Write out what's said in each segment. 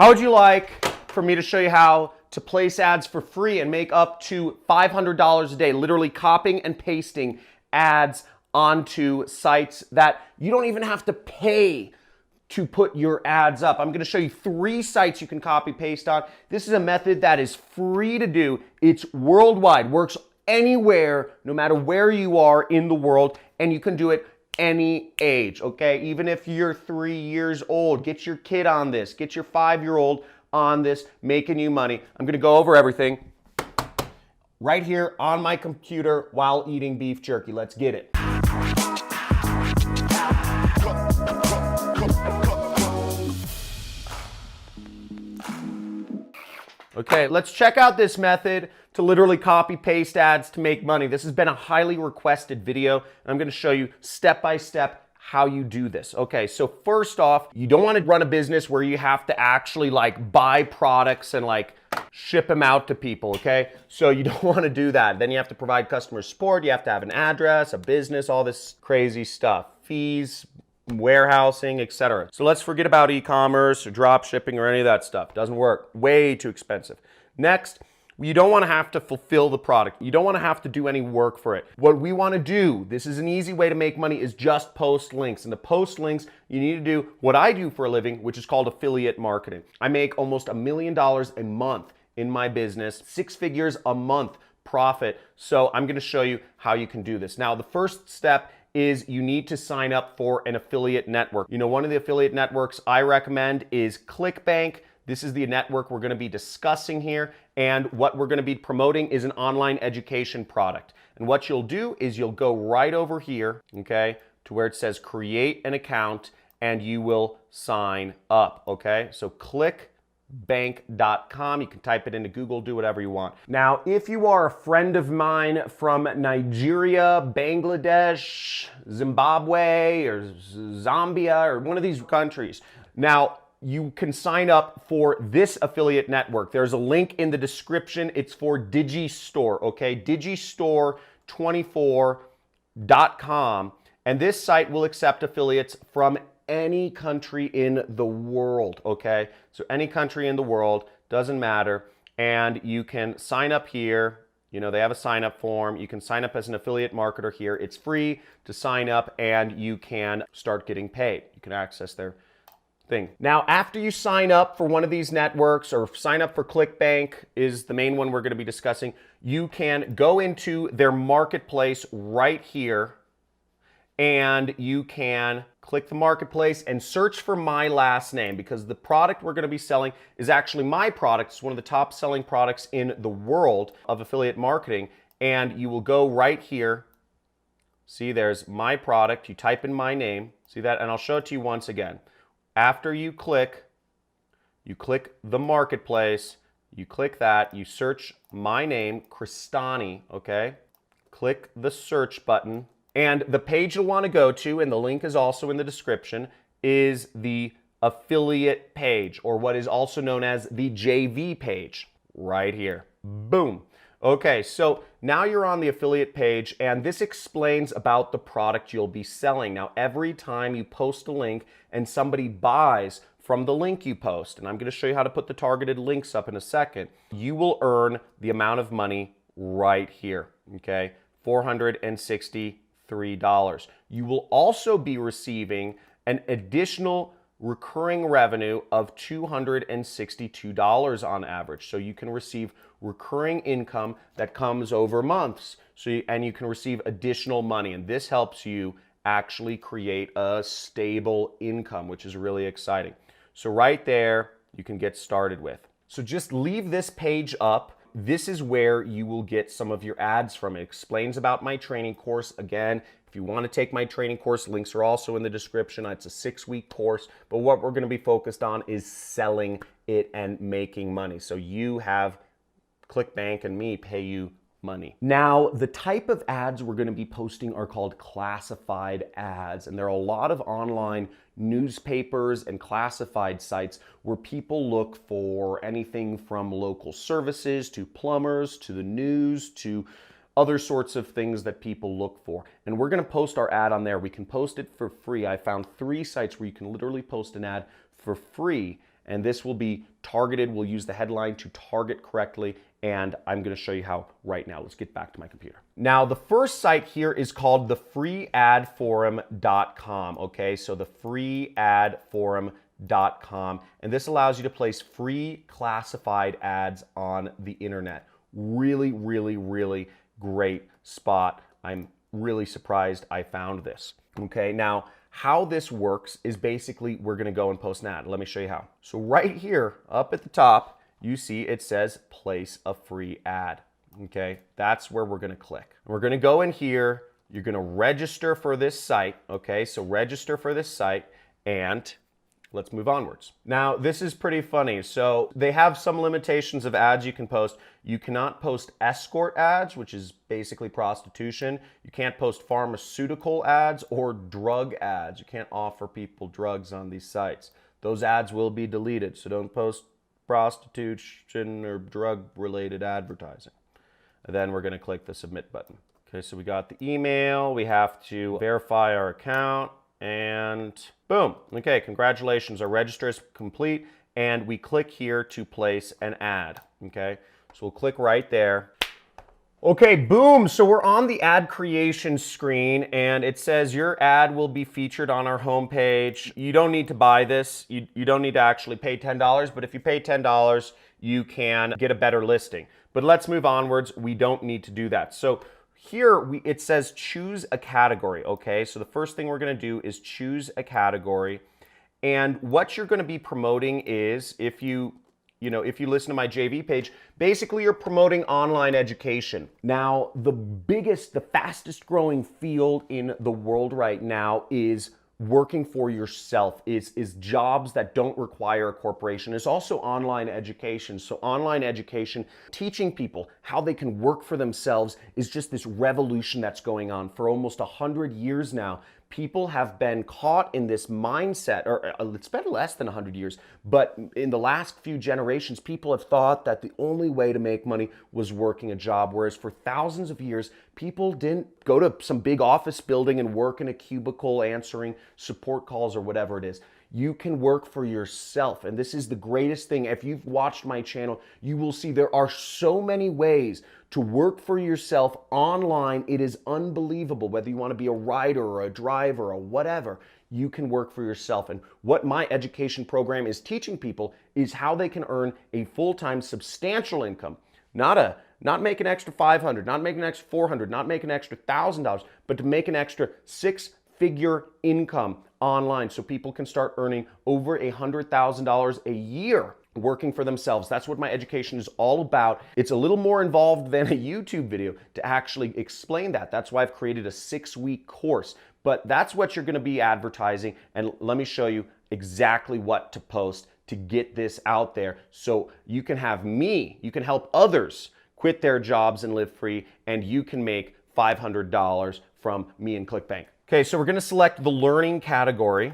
How would you like for me to show you how to place ads for free and make up to $500 a day, literally copying and pasting ads onto sites that you don't even have to pay to put your ads up? I'm going to show you 3 sites you can copy paste on. This is a method that is free to do. It's worldwide, works anywhere, no matter where you are in the world, and you can do it any age, okay? Even if you're 3 years old, get your kid on this, get your 5-year-old on this, making you money. I'm going to go over everything right here on my computer while eating beef jerky. Let's get it. Okay, let's check out this method to literally copy paste ads to make money. This has been a highly requested video, and I'm going to show you step by step how you do this. Okay, so first off, you don't want to run a business where you have to actually like buy products and like ship them out to people, okay? So you don't want to do that. Then you have to provide customer support, you have to have an address, a business, all this crazy stuff, fees, warehousing, etc. So let's forget about e-commerce or drop shipping or any of that stuff. Doesn't work. Way too expensive. Next, you don't want to have to fulfill the product. You don't want to have to do any work for it. What we want to do, this is an easy way to make money, is just post links. And to post links, you need to do what I do for a living, which is called affiliate marketing. I make almost $1 million a month in my business, 6 figures a month profit. So I'm going to show you how you can do this. Now, the first step is you need to sign up for an affiliate network. You know, one of the affiliate networks I recommend is ClickBank. This is the network we're going to be discussing here, and what we're going to be promoting is an online education product. And what you'll do is you'll go right over here, okay, to where it says create an account, and you will sign up, okay? So clickbank.com. You can type it into Google, do whatever you want. Now, if you are a friend of mine from Nigeria, Bangladesh, Zimbabwe, or Zambia, or one of these countries, now you can sign up for this affiliate network. There's a link in the description. It's for Digistore, okay? Digistore24.com. And this site will accept affiliates from any country in the world, okay? So any country in the world, doesn't matter. And you can sign up here. You know, they have a sign up form. You can sign up as an affiliate marketer here. It's free to sign up, and you can start getting paid. You can access their thing. Now, after you sign up for one of these networks, or sign up for ClickBank is the main one we're going to be discussing, you can go into their marketplace right here, and you can click the marketplace and search for my last name, because the product we're going to be selling is actually my product. It's one of the top selling products in the world of affiliate marketing. And you will go right here. See, there's my product. You type in my name. See that? And I'll show it to you once again. After you click the marketplace, you click that, you search my name, Cristani, okay? Click the search button. And the page you'll want to go to, and the link is also in the description, is the affiliate page, or what is also known as the JV page, right here. Boom. Okay, so now you're on the affiliate page, and this explains about the product you'll be selling. Now, every time you post a link and somebody buys from the link you post, and I'm going to show you how to put the targeted links up in a second, you will earn the amount of money right here, okay? $463. You will also be receiving an additional recurring revenue of $262 on average. So you can receive recurring income that comes over months. And you can receive additional money. And this helps you actually create a stable income, which is really exciting. So right there, you can get started with. So just leave this page up. This is where you will get some of your ads from. It explains about my training course. Again, if you want to take my training course, links are also in the description. It's a 6-week course, but what we're going to be focused on is selling it and making money. So you have ClickBank and me pay you money. Now, the type of ads we're going to be posting are called classified ads, and there are a lot of online newspapers and classified sites where people look for anything from local services to plumbers to the news to other sorts of things that people look for. And we're going to post our ad on there. We can post it for free. I found 3 sites where you can literally post an ad for free, and this will be targeted. We'll use the headline to target correctly, and I'm going to show you how right now. Let's get back to my computer. Now, the first site here is called thefreeadforum.com, okay? So thefreeadforum.com, and this allows you to place free classified ads on the internet. Really, really, really great spot. I'm really surprised I found this. Okay, now how this works is basically we're going to go and post an ad. Let me show you how. So right here up at the top, you see it says place a free ad. Okay, that's where we're going to click. We're going to go in here. You're going to register for this site. Okay, so register for this site, and let's move onwards. Now, this is pretty funny. So they have some limitations of ads you can post. You cannot post escort ads, which is basically prostitution. You can't post pharmaceutical ads or drug ads. You can't offer people drugs on these sites. Those ads will be deleted, so don't post prostitution or drug-related advertising. And then we're going to click the submit button. Okay, so we got the email. We have to verify our account. And boom. Okay, congratulations. Our register is complete. And we click here to place an ad. Okay, so we'll click right there. Okay, boom. So we're on the ad creation screen, and it says your ad will be featured on our homepage. You don't need to buy this. You don't need to actually pay $10, but if you pay $10, you can get a better listing. But let's move onwards. We don't need to do that. So here it says choose a category, okay? So the first thing we're going to do is choose a category. And what you're going to be promoting is, if you listen to my JV page, basically you're promoting online education. Now, the fastest growing field in the world right now is working for yourself, is jobs that don't require a corporation. It's also online education. So online education, teaching people how they can work for themselves, is just this revolution that's going on. For almost 100 years now, people have been caught in this mindset, or it's been less than 100 years, but in the last few generations, people have thought that the only way to make money was working a job, whereas for thousands of years, people didn't go to some big office building and work in a cubicle answering support calls or whatever it is. You can work for yourself, and this is the greatest thing. If you've watched my channel, you will see there are so many ways to work for yourself online. It is unbelievable. Whether you want to be a writer or a driver or whatever, you can work for yourself. And what my education program is teaching people is how they can earn a full-time substantial income. Not make an extra $500, not make an extra $400, not make an extra $1,000, but to make an extra six-figure income online, so people can start earning over $100,000 a year working for themselves. That's what my education is all about. It's a little more involved than a YouTube video to actually explain that. That's why I've created a 6-week course. But that's what you're going to be advertising, and let me show you exactly what to post to get this out there, so you can help others quit their jobs and live free, and you can make $500 from me and ClickBank. Okay, so we're going to select the learning category,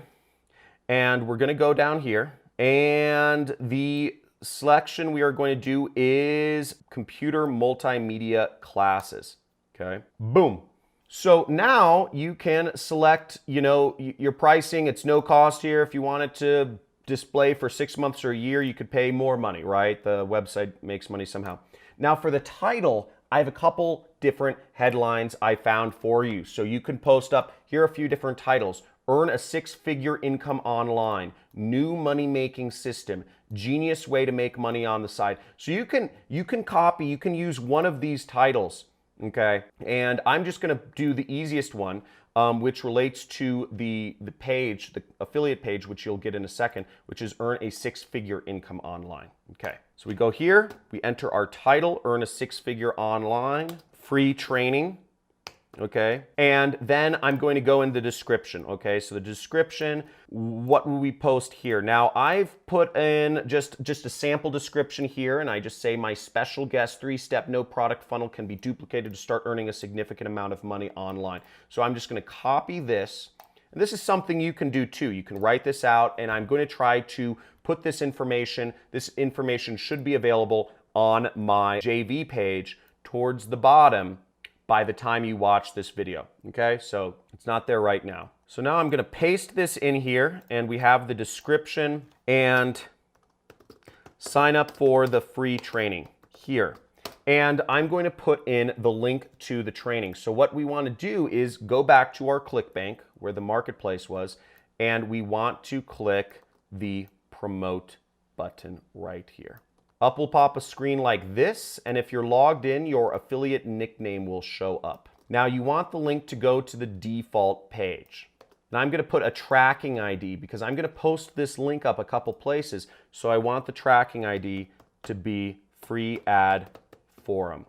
and we're going to go down here, and the selection we are going to do is computer multimedia classes. Okay, boom. So now you can select, your pricing. It's no cost here. If you want it to display for 6 months or a year, you could pay more money, right? The website makes money somehow. Now for the title, I have a couple different headlines I found for you. So you can post up, here are a few different titles. Earn a 6-figure income online, new money-making system, genius way to make money on the side. So you can use one of these titles, okay? And I'm just gonna do the easiest one, which relates to the page, the affiliate page, which you'll get in a second, which is earn a 6-figure income online. Okay, so we go here, we enter our title, earn a 6-figure online, free training, okay? And then I'm going to go in the description, okay? So the description, what will we post here? Now I've put in just a sample description here, and I just say my special guest 3-step no product funnel can be duplicated to start earning a significant amount of money online. So I'm just gonna copy this, and this is something you can do too. You can write this out, and I'm going to try to put this information should be available on my JV page towards the bottom by the time you watch this video, okay? So it's not there right now. So now I'm gonna paste this in here, and we have the description, and sign up for the free training here. And I'm going to put in the link to the training. So what we want to do is go back to our ClickBank where the marketplace was, and we want to click the promote button right here. Up will pop a screen like this, and if you're logged in, your affiliate nickname will show up. Now you want the link to go to the default page. Now I'm going to put a tracking ID because I'm going to post this link up a couple places, so I want the tracking ID to be free ad forum.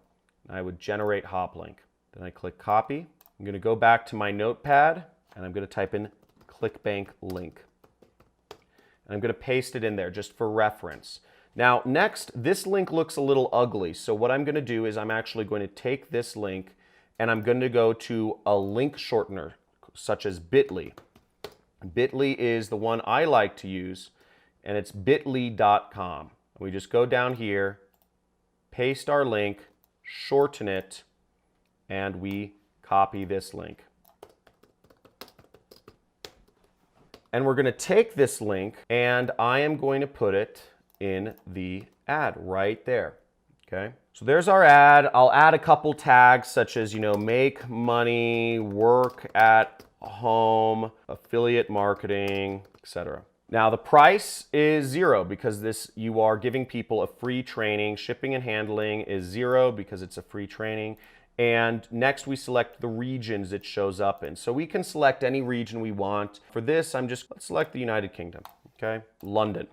I would generate hop link. Then I click copy. I'm going to go back to my notepad and I'm going to type in ClickBank link. And I'm going to paste it in there just for reference. Now next, this link looks a little ugly. So what I'm going to do is I'm actually going to take this link and I'm going to go to a link shortener such as Bitly. Bitly is the one I like to use, and it's bitly.com. We just go down here, paste our link, shorten it, and we copy this link. And we're going to take this link and I am going to put it in the ad right there. Okay, so there's our ad. I'll add a couple tags such as, make money, work at home, affiliate marketing, etc. Now the price is $0 because you are giving people a free training. Shipping and handling is $0 because it's a free training. And next we select the regions it shows up in. So we can select any region we want. For this, let's select the United Kingdom, okay? London,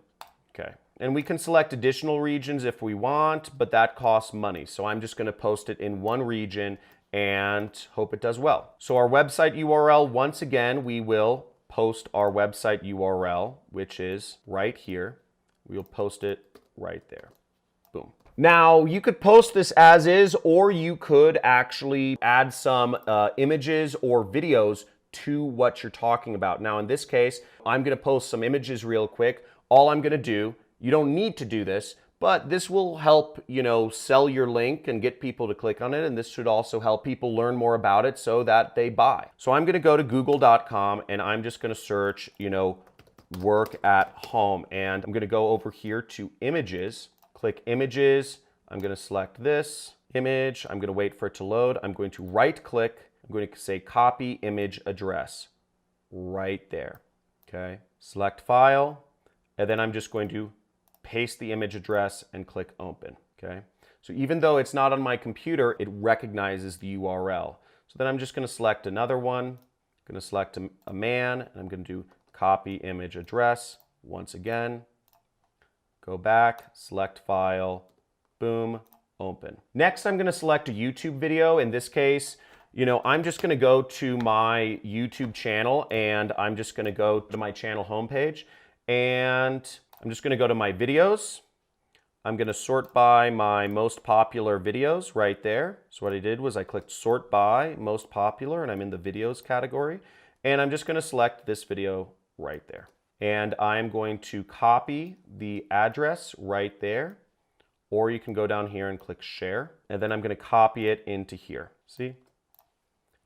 okay? And we can select additional regions if we want, but that costs money. So I'm just gonna post it in one region and hope it does well. So our website URL, once again, we will post our website URL, which is right here. We'll post it right there, boom. Now, you could post this as is, or you could actually add some images or videos to what you're talking about. Now, in this case, I'm going to post some images real quick. All I'm going to do, you don't need to do this, but this will help, sell your link and get people to click on it. And this should also help people learn more about it so that they buy. So I'm going to go to google.com and I'm just going to search, work at home. And I'm going to go over here to images. Click images, I'm going to select this image, I'm going to wait for it to load, I'm going to right click, I'm going to say copy image address, right there, okay? Select file, and then I'm just going to paste the image address and click open, okay? So even though it's not on my computer, it recognizes the URL. So then I'm just going to select another one, I'm going to select a man, and I'm going to do copy image address once again. Go back, select file, boom, open. Next, I'm going to select a YouTube video. In this case, I'm just going to go to my YouTube channel and I'm just going to go to my channel homepage and I'm just going to go to my videos. I'm going to sort by my most popular videos right there. So what I did was I clicked sort by most popular and I'm in the videos category. And I'm just going to select this video right there. And I'm going to copy the address right there, or you can go down here and click share, and then I'm going to copy it into here. See?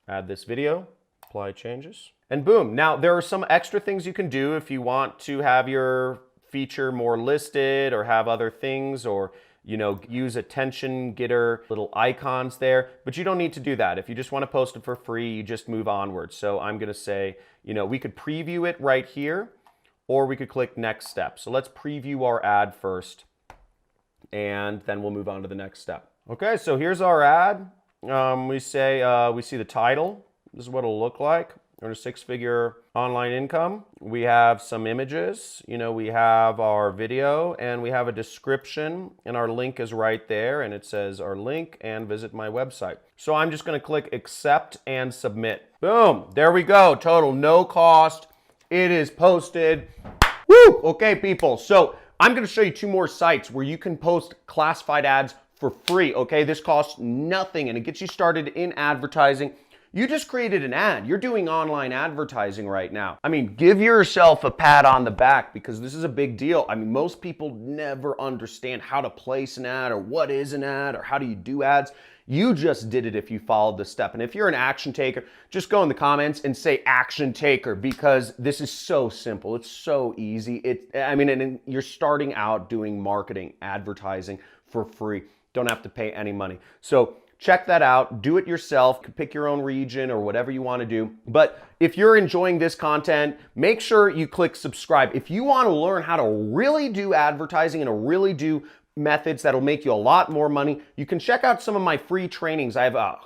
Add this video, apply changes, and boom. Now there are some extra things you can do if you want to have your feature more listed or have other things, or use attention getter little icons there, but you don't need to do that. If you just want to post it for free, you just move onward. So I'm going to say, we could preview it right here, or we could click next step. So let's preview our ad first, and then we'll move on to the next step. Okay, so here's our ad. We see the title. This is what it'll look like. Earn a six-figure online income. We have some images. We have our video, and we have a description, and our link is right there, and it says our link and visit my website. So I'm just going to click accept and submit. Boom, there we go. Total, no cost. It is posted. Woo! Okay, people. So I'm going to show you two more sites where you can post classified ads for free. Okay, this costs nothing and it gets you started in advertising. You just created an ad. You're doing online advertising right now. I mean, give yourself a pat on the back because this is a big deal. I mean, most people never understand how to place an ad or what is an ad or how do you do ads. You just did it if you followed this step. And if you're an action taker, just go in the comments and say action taker, because this is so simple. It's so easy. And you're starting out doing marketing, advertising for free. Don't have to pay any money. So check that out. Do it yourself. Pick your own region or whatever you want to do. But if you're enjoying this content, make sure you click subscribe. If you want to learn how to really do advertising and to really do methods that'll make you a lot more money, you can check out some of my free trainings. I have a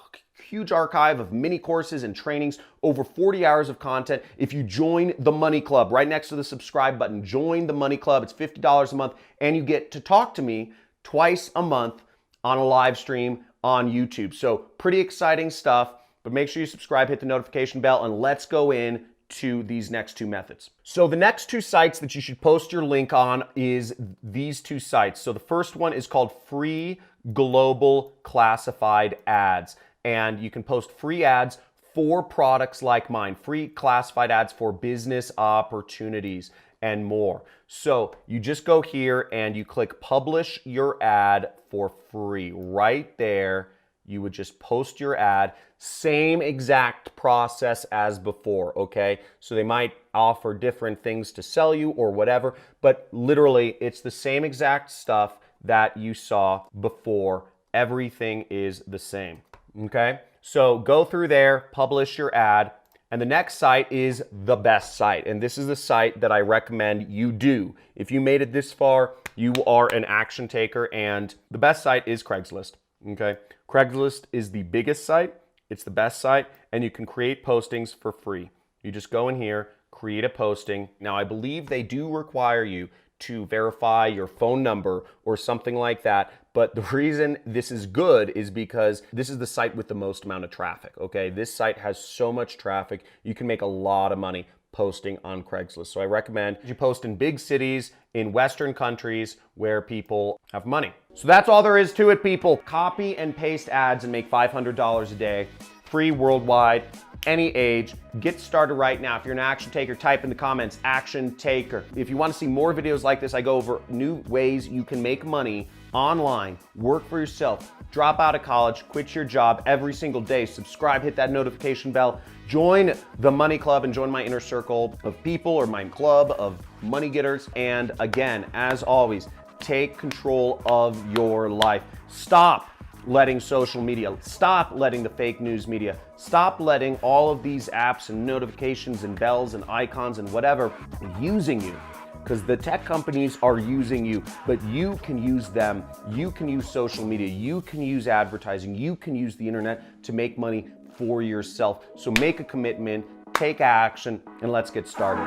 huge archive of mini courses and trainings, over 40 hours of content. If you join the Money Club, right next to the subscribe button, join the Money Club. It's $50 a month, and you get to talk to me twice a month on a live stream on YouTube. So pretty exciting stuff, but make sure you subscribe, hit the notification bell, and let's go in to these next two methods. So the next two sites that you should post your link on is these two sites. So the first one is called Free Global Classified Ads, and you can post free ads for products like mine, free classified ads for business opportunities and more. So you just go here and you click publish your ad for free. Right there, you would just post your ad. Same exact process as before, okay? So they might offer different things to sell you or whatever, but literally it's the same exact stuff that you saw before. Everything is the same, okay? So go through there, publish your ad. And the next site is the best site. And this is the site that I recommend you do. If you made it this far, you are an action taker. And the best site is Craigslist, okay? Craigslist is the biggest site. It's the best site. And you can create postings for free. You just go in here, create a posting. Now, I believe they do require you to verify your phone number or something like that. But the reason this is good is because this is the site with the most amount of traffic, okay? This site has so much traffic, you can make a lot of money posting on Craigslist. So I recommend you post in big cities, in Western countries where people have money. So that's all there is to it, people. Copy and paste ads and make $500 a day, free worldwide, any age. Get started right now. If you're an action taker, type in the comments, action taker. If you want to see more videos like this, I go over new ways you can make money online, work for yourself, drop out of college, quit your job every single day. Subscribe, hit that notification bell, join the Money Club and join my inner circle of people, or my club of money getters. And again, as always, take control of your life. Stop letting social media, stop letting the fake news media, stop letting all of these apps and notifications and bells and icons and whatever using you. Because the tech companies are using you, but you can use them. You can use social media. You can use advertising. You can use the internet to make money for yourself. So make a commitment, take action, and let's get started.